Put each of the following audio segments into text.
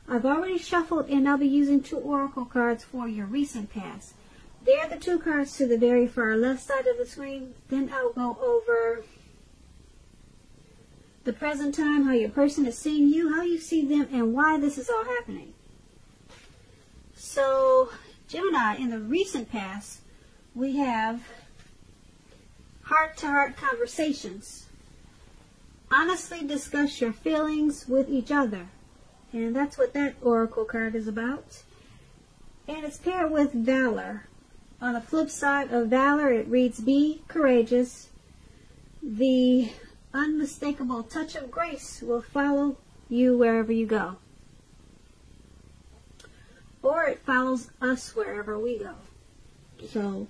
I've already shuffled, and I'll be using 2 oracle cards for your recent past. They're the 2 cards to the very far left side of the screen. Then I'll go over the present time, how your person is seeing you, how you see them, and why this is all happening. So, Gemini, in the recent past, we have heart-to-heart conversations. Honestly discuss your feelings with each other. And that's what that oracle card is about. And it's paired with valor. On the flip side of valor, it reads, be courageous. The unmistakable touch of grace will follow you wherever you go. Or it follows us wherever we go. So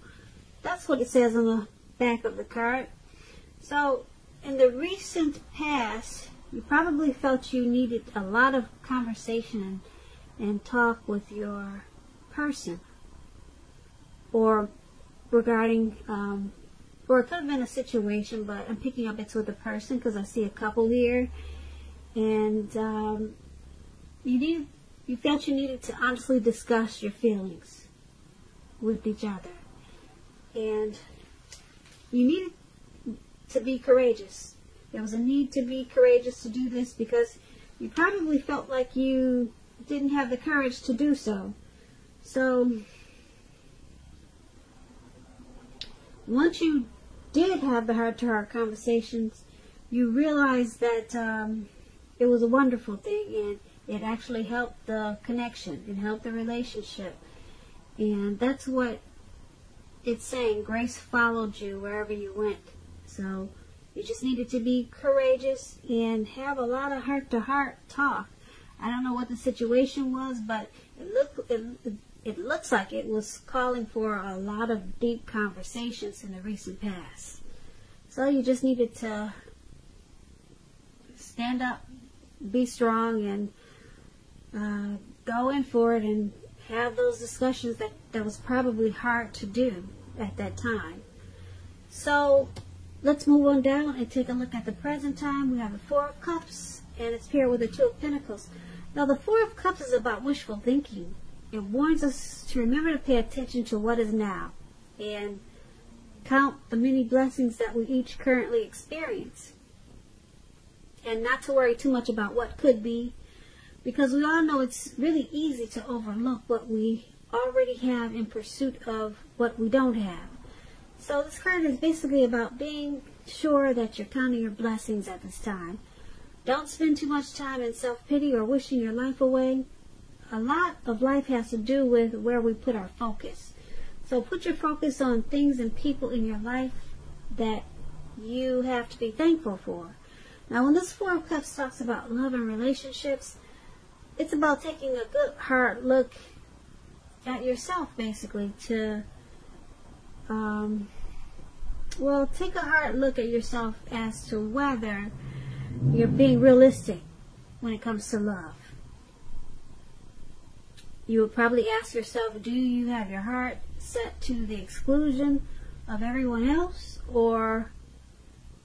that's what it says on the back of the card. So in the recent past, you probably felt you needed a lot of conversation and talk with your person. Or regarding, or it could have been a situation, but I'm picking up it's with a person because I see a couple here. And you felt you needed to honestly discuss your feelings with each other. And you needed to be courageous. There was a need to be courageous to do this because you probably felt like you didn't have the courage to do so. So, once you did have the heart-to-heart conversations, you realized that it was a wonderful thing, and it actually helped the connection. It helped the relationship. And that's what it's saying. Grace followed you wherever you went. So you just needed to be courageous and have a lot of heart-to-heart talk. I don't know what the situation was, but it looks like it was calling for a lot of deep conversations in the recent past. So you just needed to stand up, be strong, and go in for it and have those discussions that was probably hard to do at that time. So let's move on down and take a look at the present time. We have the 4 of Cups, and it's paired with the 2 of Pentacles. Now, the 4 of Cups is about wishful thinking. It warns us to remember to pay attention to what is now and count the many blessings that we each currently experience. And not to worry too much about what could be, because we all know it's really easy to overlook what we already have in pursuit of what we don't have. So this card is basically about being sure that you're counting your blessings at this time. Don't spend too much time in self-pity or wishing your life away. A lot of life has to do with where we put our focus. So put your focus on things and people in your life that you have to be thankful for. Now, when this 4 of Cups talks about love and relationships, it's about taking a good hard look at yourself, basically, to take a hard look at yourself as to whether you're being realistic when it comes to love. You would probably ask yourself, do you have your heart set to the exclusion of everyone else, or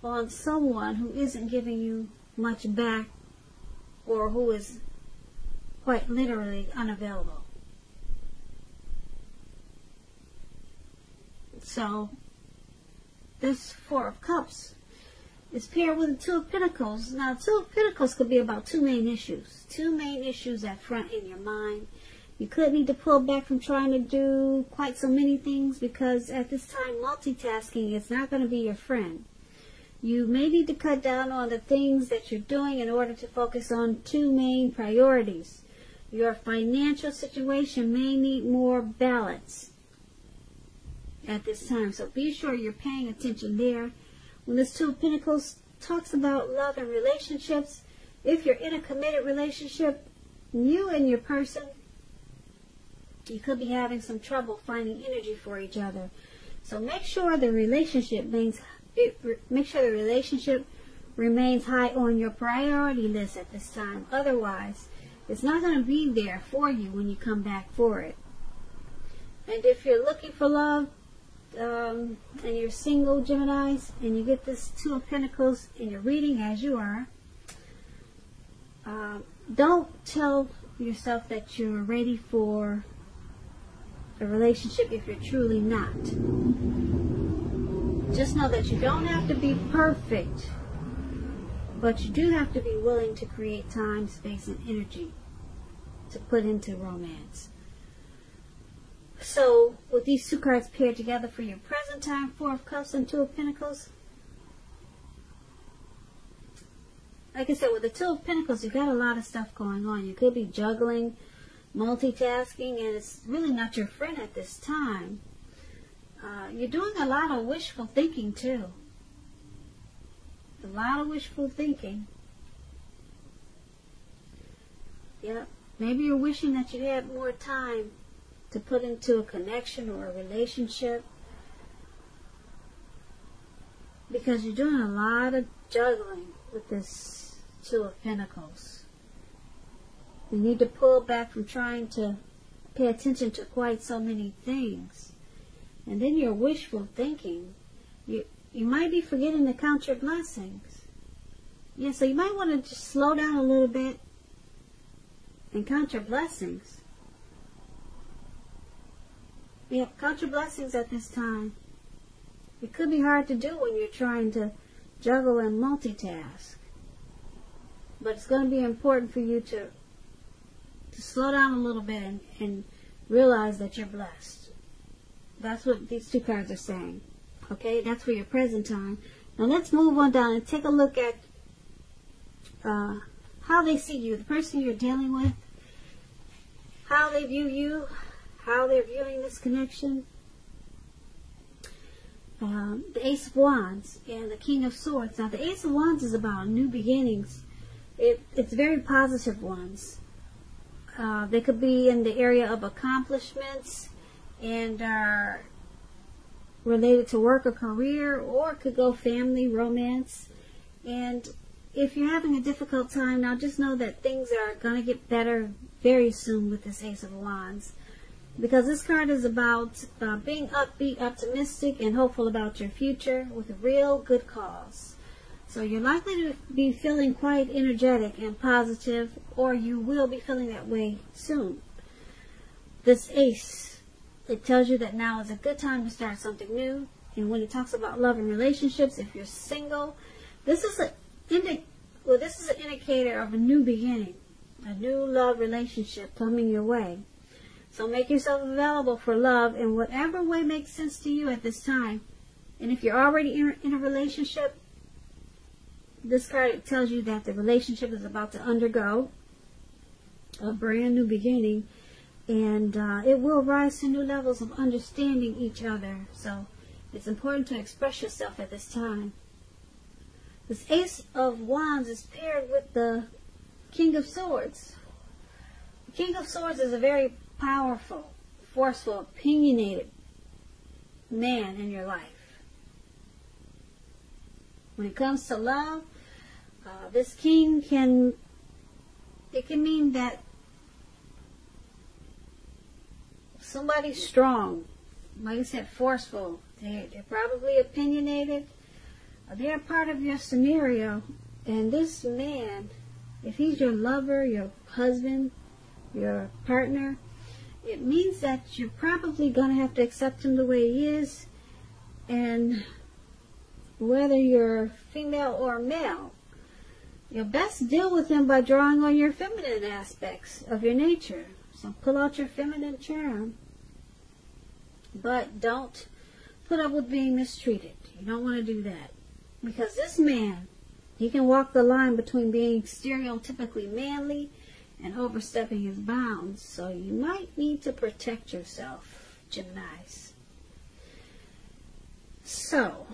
on someone who isn't giving you much back, or who is quite literally unavailable? So this 4 of Cups is paired with the 2 of Pentacles. Now, 2 of Pentacles could be about 2 main issues. 2 main issues at front in your mind. You could need to pull back from trying to do quite so many things, because at this time multitasking is not going to be your friend. You may need to cut down on the things that you're doing in order to focus on 2 main priorities. Your financial situation may need more balance at this time, so be sure you're paying attention there. When this 2 of Pentacles talks about love and relationships, if you're in a committed relationship, you and your person, you could be having some trouble finding energy for each other. So make sure the relationship remains high on your priority list at this time. Otherwise, it's not going to be there for you when you come back for it. And if you're looking for love, and you're single, Geminis, and you get this 2 of Pentacles in your reading, as you are, don't tell yourself that you're ready for a relationship if you're truly not. Just know that you don't have to be perfect, but you do have to be willing to create time, space, and energy to put into romance. So, with these two cards paired together for your present time, Four of Cups and Two of Pentacles, like I said, with the Two of Pentacles, you've got a lot of stuff going on. You could be juggling, multitasking, and it's really not your friend at this time. You're doing a lot of wishful thinking, too. A lot of wishful thinking. Yep. Maybe you're wishing that you had more time to put into a connection or a relationship, because you're doing a lot of juggling with this Two of Pentacles. You need to pull back from trying to pay attention to quite so many things. And then you're wishful thinking. You might be forgetting to count your blessings. Yeah, so you might want to just slow down a little bit and count your blessings. Yeah, count your blessings at this time. It could be hard to do when you're trying to juggle and multitask. But it's going to be important for you to slow down a little bit and realize that you're blessed. That's what these two cards are saying. Okay, that's for your present time. Now let's move on down and take a look at how they see you, the person you're dealing with, how they view you, how they're viewing this connection. The Ace of Wands and the King of Swords. Now the Ace of Wands is about new beginnings. It's very positive ones. They could be in the area of accomplishments and are related to work or career, or it could go family, romance. And if you're having a difficult time now, just know that things are going to get better very soon with this Ace of Wands, because this card is about being upbeat, optimistic, and hopeful about your future with a real good cause. So you're likely to be feeling quite energetic and positive, or you will be feeling that way soon. This Ace, it tells you that now is a good time to start something new. And when it talks about love and relationships, if you're single, this is an indicator of a new beginning, a new love relationship coming your way. So make yourself available for love in whatever way makes sense to you at this time. And if you're already in a relationship, this card tells you that the relationship is about to undergo a brand new beginning. And it will rise to new levels of understanding each other. So it's important to express yourself at this time. This Ace of Wands is paired with the King of Swords. The King of Swords is a very powerful, forceful, opinionated man in your life. When it comes to love, this king can mean that somebody's strong, like I said, forceful. They're probably opinionated. They're part of your scenario. And this man, if he's your lover, your husband, your partner, it means that you're probably going to have to accept him the way he is. And whether you're female or male, you'll best deal with him by drawing on your feminine aspects of your nature. So pull out your feminine charm. But don't put up with being mistreated. You don't want to do that. Because this man, he can walk the line between being stereotypically manly and overstepping his bounds. So you might need to protect yourself, Geminis. So,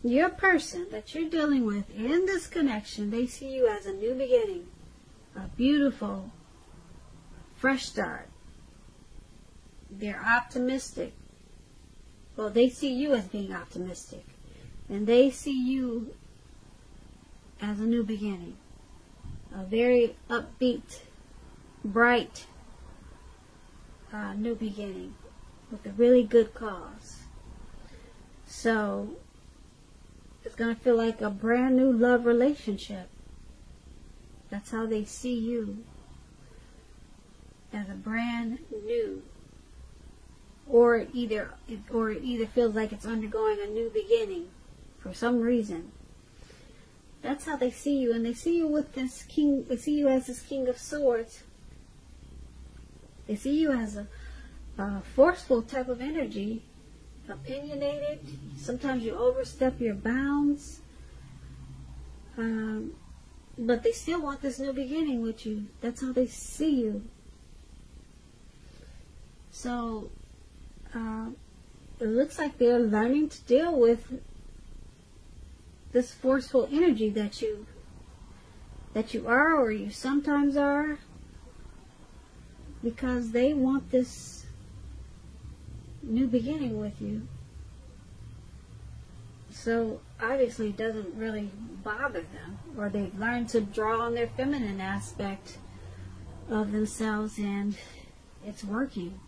your person that you're dealing with in this connection, they see you as a new beginning. A beautiful, fresh start. They're optimistic. Well, they see you as being optimistic. And they see you as a new beginning. A very upbeat, bright, new beginning with a really good cause. So, it's going to feel like a brand new love relationship. That's how they see you. as a brand new, or it either feels like it's undergoing a new beginning for some reason. That's how they see you, and they see you with this king. They see you as this King of Swords. They see you as a forceful type of energy, opinionated. Sometimes you overstep your bounds, but they still want this new beginning with you. That's how they see you. So it looks like they're learning to deal with this forceful energy that you are, or you sometimes are, because they want this new beginning with you. So obviously it doesn't really bother them, or they've learned to draw on their feminine aspect of themselves, and it's working.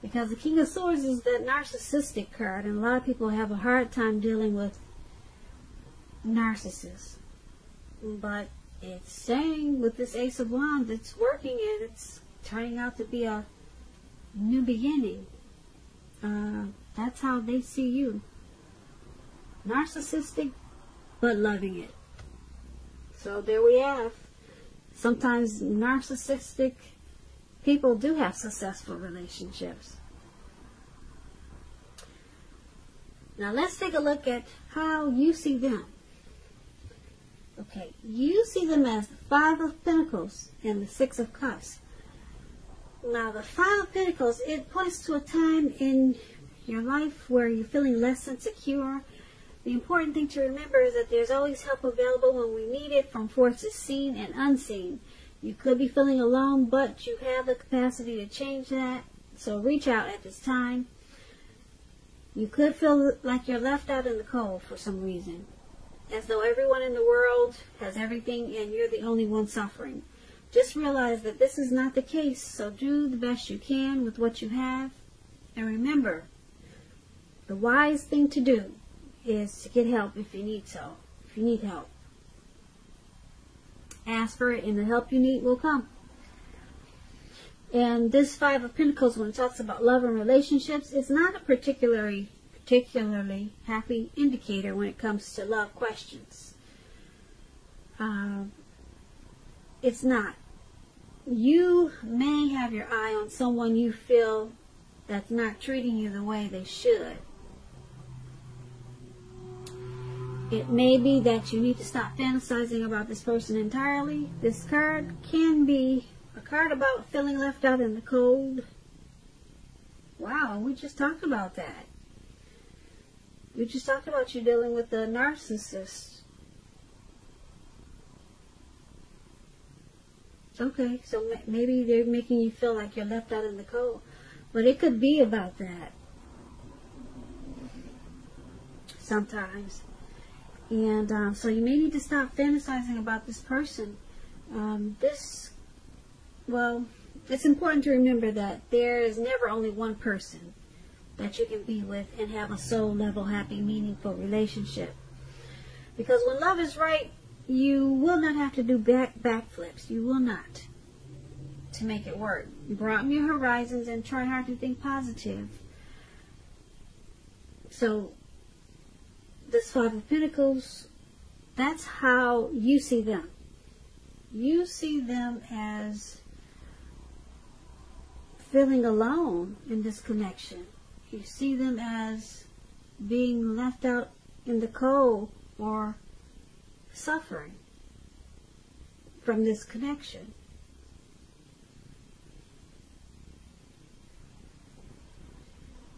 Because the King of Swords is that narcissistic card, and a lot of people have a hard time dealing with narcissists. But it's saying with this Ace of Wands, it's working, and it's turning out to be a new beginning. That's how they see you. Narcissistic, but loving it. So there we have. Sometimes narcissistic people do have successful relationships. Now let's take a look at how you see them. Okay, you see them as the Five of Pentacles and the Six of Cups. Now the Five of Pentacles, it points to a time in your life where you're feeling less insecure. The important thing to remember is that there's always help available when we need it, from forces seen and unseen. You could be feeling alone, but you have the capacity to change that. So reach out at this time. You could feel like you're left out in the cold for some reason, as though everyone in the world has everything and you're the only one suffering. Just realize that this is not the case, so do the best you can with what you have. And remember, the wise thing to do is to get help if you need so. If you need help, ask for it, and the help you need will come. And this Five of Pentacles, when it talks about love and relationships, is not a particularly happy indicator when it comes to love questions. It's not. You may have your eye on someone you feel that's not treating you the way they should. It may be that you need to stop fantasizing about this person entirely. This card can be a card about feeling left out in the cold. Wow, we just talked about that. We just talked about you dealing with a narcissist. Okay, so maybe they're making you feel like you're left out in the cold. But it could be about that. Sometimes. And so you may need to stop fantasizing about this person. Well, it's important to remember that there is never only one person that you can be with and have a soul level, happy, meaningful relationship. Because when love is right, you will not have to do backflips. You will not, to make it work. Broaden your horizons and try hard to think positive. So this Five of Pentacles, that's how you see them. You see them as feeling alone in this connection. You see them as being left out in the cold or suffering from this connection.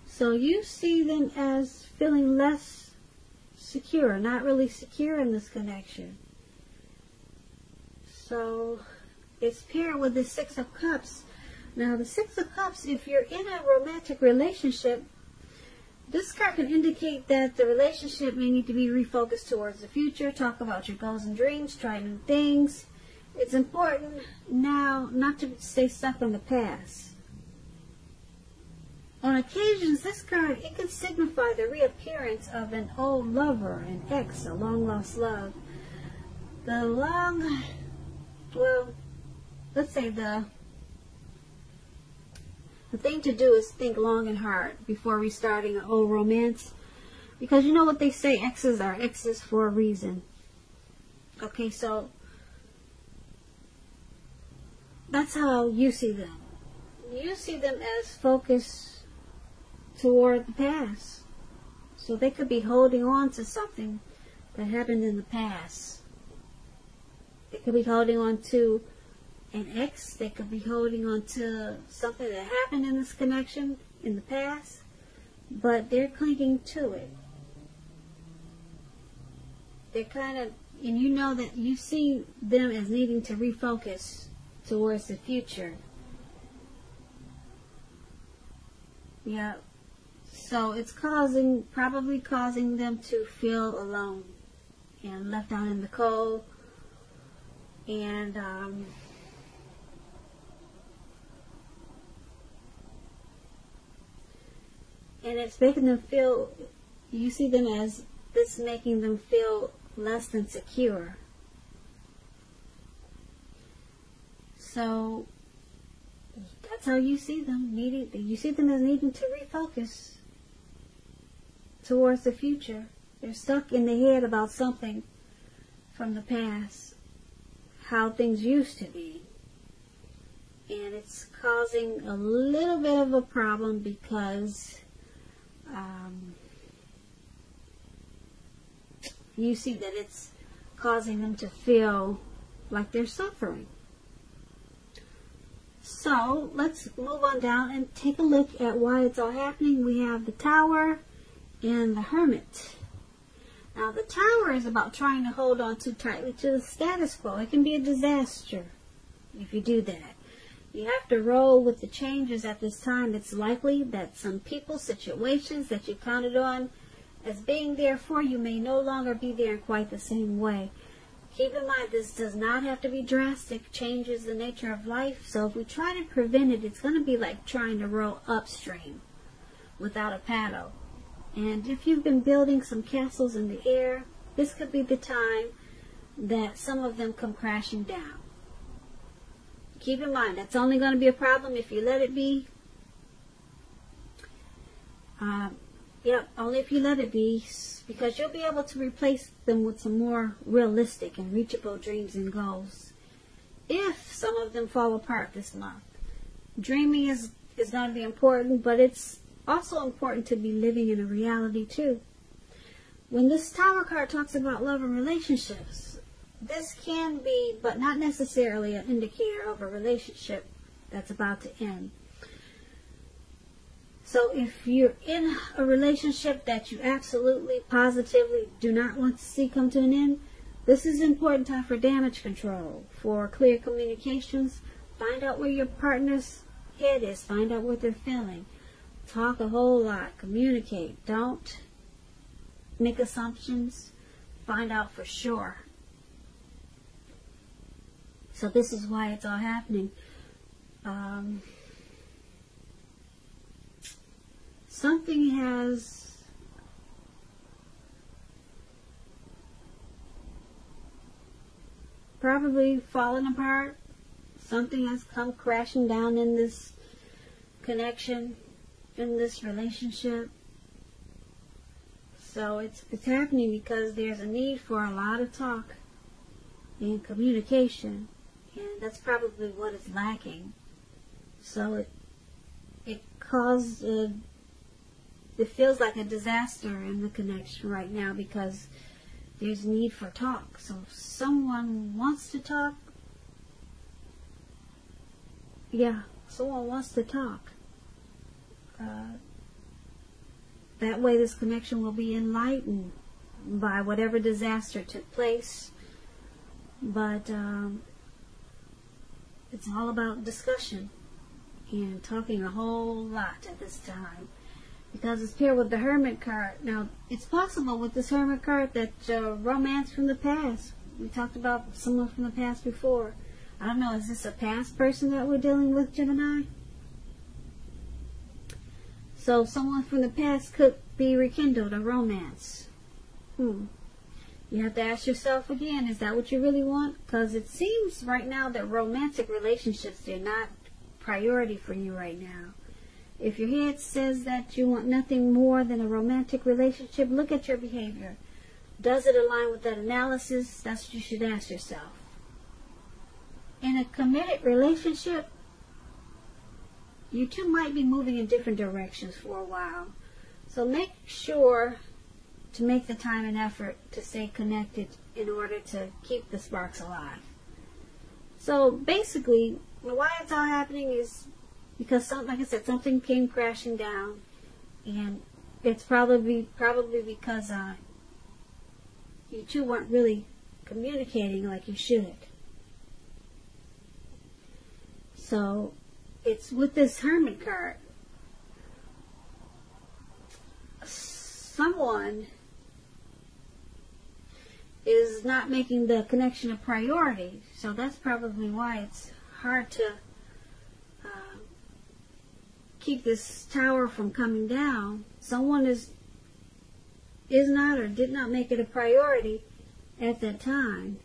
So you see them as feeling less secure, not really secure in this connection. So it's paired with the Six of Cups. Now the Six of Cups, if you're in a romantic relationship, this card can indicate that the relationship may need to be refocused towards the future. Talk about your goals and dreams, try new things. It's important now not to stay stuck in the past. On occasions, this card, it can signify the reappearance of an old lover, an ex, a long-lost love. Let's say the The thing to do is think long and hard before restarting an old romance. Because you know what they say, exes are exes for a reason. Okay, so that's how you see them. You see them as focused toward the past. So they could be holding on to something that happened in the past. They could be holding on to an ex. They could be holding on to something that happened in this connection in the past. But they're clinging to it. They're kind of, and you know that you see them as needing to refocus towards the future. Yeah. So it's probably causing them to feel alone and left out in the cold. And it's making them feel, you see them as this making them feel less than secure. So that's how you see them. You see them as needing to refocus towards the future. They're stuck in their head about something from the past, how things used to be. And it's causing a little bit of a problem because you see that it's causing them to feel like they're suffering. So let's move on down and take a look at why it's all happening. We have the Tower and the Hermit. Now the Tower is about trying to hold on too tightly to the status quo. It can be a disaster if you do that. You have to roll with the changes at this time. It's likely that some people, situations that you counted on as being there for you may no longer be there in quite the same way. Keep in mind, this does not have to be drastic. Changes the nature of life. So if we try to prevent it, it's going to be like trying to row upstream without a paddle. And if you've been building some castles in the air, this could be the time that some of them come crashing down. Keep in mind, that's only going to be a problem if you let it be. Yep, only if you let it be, because you'll be able to replace them with some more realistic and reachable dreams and goals. If some of them fall apart this month. Dreaming is going to be important, but it's also important to be living in a reality too. When this Tower card talks about love and relationships, this can be, but not necessarily, an indicator of a relationship that's about to end. So if you're in a relationship that you absolutely, positively do not want to see come to an end, this is an important time for damage control, for clear communications. Find out where your partner's head is. Find out what they're feeling. Talk a whole lot. Communicate. Don't make assumptions. Find out for sure. So this is why it's all happening. Something has probably fallen apart. Something has come crashing down in this connection, in this relationship. So it's happening because there's a need for a lot of talk and communication. And that's probably what is lacking. So it caused it feels like a disaster in the connection right now because there's need for talk. So if someone wants to talk, yeah, someone wants to talk. That way this connection will be enlightened by whatever disaster took place. But it's all about discussion and talking a whole lot at this time. Because it's paired with the Hermit card. Now, it's possible with this Hermit card that romance from the past. We talked about someone from the past before. I don't know, is this a past person that we're dealing with, Gemini? So, someone from the past could be rekindled, a romance. You have to ask yourself again, is that what you really want? Because it seems right now that romantic relationships, they're not priority for you right now. If your head says that you want nothing more than a romantic relationship, look at your behavior. Does it align with that analysis? That's what you should ask yourself. In a committed relationship, you two might be moving in different directions for a while. So make sure to make the time and effort to stay connected in order to keep the sparks alive. So basically, why it's all happening is because, like I said, something came crashing down, and it's probably because you two weren't really communicating like you should. So it's with this Hermit card. Someone is not making the connection a priority, so that's probably why it's hard to keep this tower from coming down. Someone is not or did not make it a priority at that time,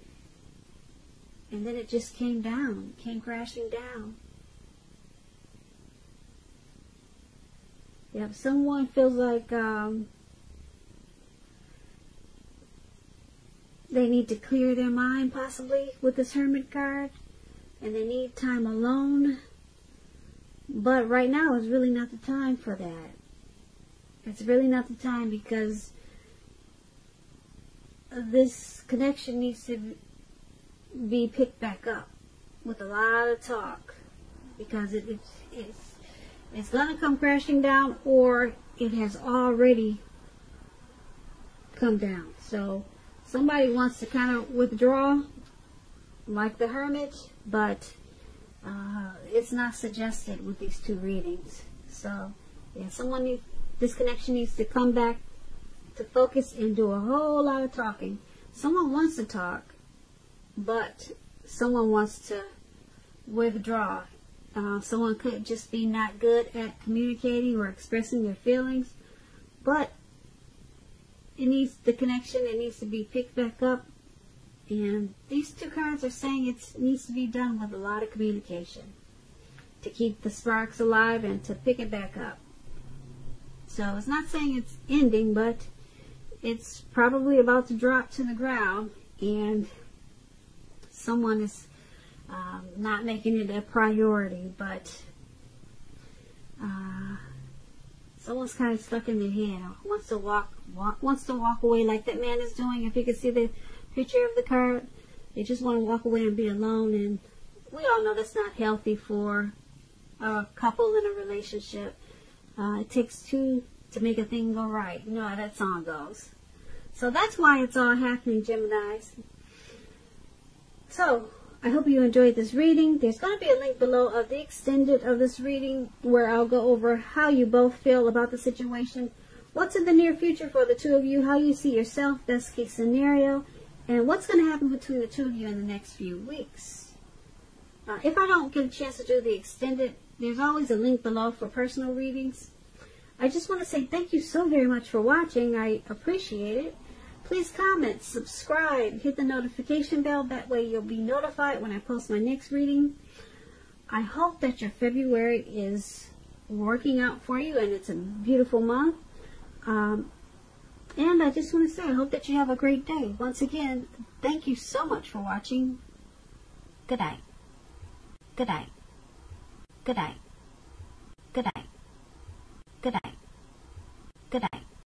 and then it just came down, came crashing down. Yep, someone feels like they need to clear their mind, possibly, with this Hermit card, and they need time alone. But right now is really not the time for that. It's really not the time, because this connection needs to be picked back up with a lot of talk, because it's going to come crashing down, or it has already come down. So somebody wants to kind of withdraw like the Hermit, but it's not suggested with these two readings. So yeah, this connection needs to come back to focus and do a whole lot of talking. Someone wants to talk, but someone wants to withdraw. Someone could just be not good at communicating or expressing their feelings, but the connection needs to be picked back up. And these two cards are saying it needs to be done with a lot of communication to keep the sparks alive and to pick it back up. So it's not saying it's ending, but it's probably about to drop to the ground, and someone is not making it a priority, but someone's kind of stuck in their head, wants to walk away like that man is doing. If you can see the picture of the card, they just want to walk away and be alone, and we all know that's not healthy for a couple in a relationship. It takes two to make a thing go right. You know how that song goes. So that's why it's all happening, Geminis. So I hope you enjoyed this reading. There's going to be a link below of the extended of this reading, where I'll go over how you both feel about the situation, what's in the near future for the two of you, how you see yourself, best case scenario, and what's going to happen between the two of you in the next few weeks. If I don't get a chance to do the extended, there's always a link below for personal readings. I just want to say thank you so very much for watching. I appreciate it. Please comment, subscribe, hit the notification bell. That way you'll be notified when I post my next reading. I hope that your February is working out for you and it's a beautiful month. And I just want to say, I hope that you have a great day. Once again, thank you so much for watching. Good night. Good night. Good night. Good night. Good night.